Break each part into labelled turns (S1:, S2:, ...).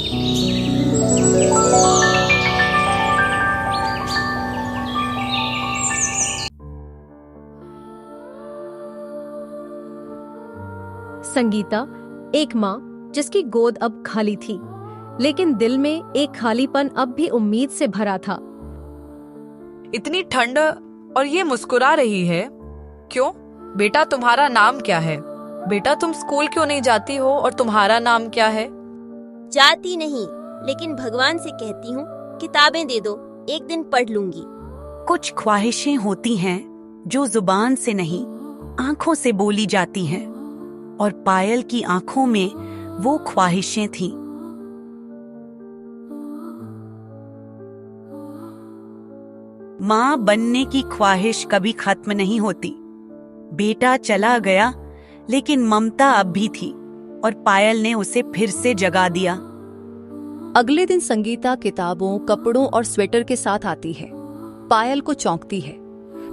S1: संगीता एक माँ जिसकी गोद अब खाली थी, लेकिन दिल में एक खालीपन अब भी उम्मीद से भरा था।
S2: इतनी ठंड और ये मुस्कुरा रही है, क्यों? बेटा तुम्हारा नाम क्या है? बेटा तुम स्कूल क्यों नहीं जाती हो और तुम्हारा नाम क्या है?
S3: जाती नहीं, लेकिन भगवान से कहती हूँ किताबें दे दो, एक दिन पढ़ लूंगी।
S4: कुछ ख्वाहिशें होती हैं जो जुबान से नहीं आंखों से बोली जाती हैं, और पायल की आंखों में वो ख्वाहिशें थीं। माँ बनने की ख्वाहिश कभी खत्म नहीं होती। बेटा चला गया, लेकिन ममता अब भी थी और पायल ने उसे फिर से जगा दिया।
S1: अगले दिन संगीता किताबों, कपड़ों और स्वेटर के साथ आती है। पायल को चौंकती है।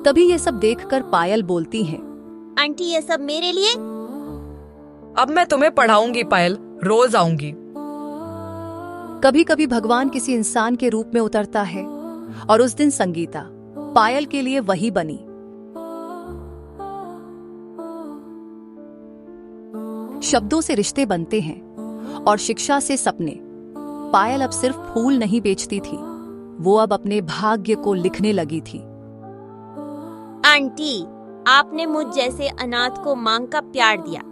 S1: तभी ये सब देखकर पायल बोलती है,
S3: आंटी ये सब मेरे लिए?
S2: अब मैं तुम्हें पढ़ाऊंगी पायल, रोज आऊंगी।
S1: कभी कभी भगवान किसी इंसान के रूप में उतरता है, और उस दिन संगीता पायल के लिए वही बनी। शब्दों से रिश्ते बनते हैं और शिक्षा से सपने। पायल अब सिर्फ फूल नहीं बेचती थी, वो अब अपने भाग्य को लिखने लगी थी।
S3: आंटी, आपने मुझ जैसे अनाथ को मांग का प्यार दिया।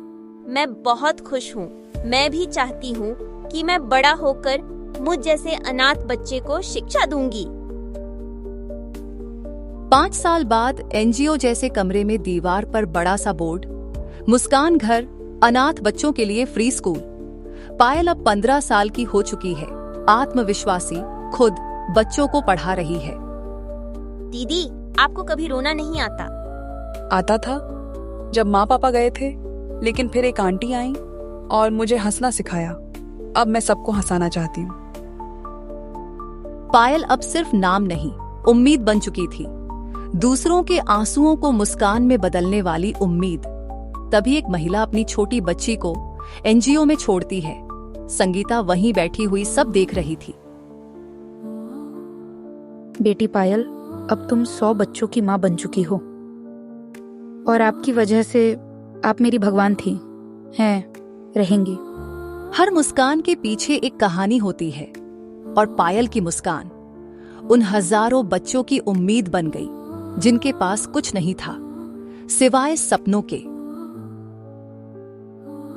S3: मैं बहुत खुश हूँ। मैं भी चाहती हूँ कि मैं बड़ा होकर मुझ जैसे अनाथ बच्चे को शिक्षा दूंगी।
S1: 5 साल बाद एनजीओ जैसे कमरे में दीवार पर बड़ा सा बोर्ड, मुस्कान घर, अनाथ बच्चों के लिए फ्री स्कूल। पायल अब 15 साल की हो चुकी है, आत्मविश्वासी, खुद बच्चों को पढ़ा रही है।
S3: दीदी, आपको कभी रोना नहीं आता?
S2: आता था जब माँ पापा गए थे, लेकिन फिर एक आंटी आई और मुझे हंसना सिखाया। अब मैं सबको हंसाना चाहती हूँ।
S1: पायल अब सिर्फ नाम नहीं, उम्मीद बन चुकी थी। दूसरों के आंसुओं को मुस्कान में बदलने वाली उम्मीद। तभी एक महिला अपनी छोटी बच्ची को एनजीओ में छोड़ती है। संगीता वहीं बैठी हुई सब देख रही थी।
S5: बेटी पायल, अब तुम 100 बच्चों की माँ बन चुकी हो, और आपकी वजह से आप मेरी भगवान थी, हैं, रहेंगी।
S1: हर मुस्कान के पीछे एक कहानी होती है, और पायल की मुस्कान उन हजारों बच्चों की उम्मीद बन गई जिनके पास कुछ नहीं था सिवाय सपनों के।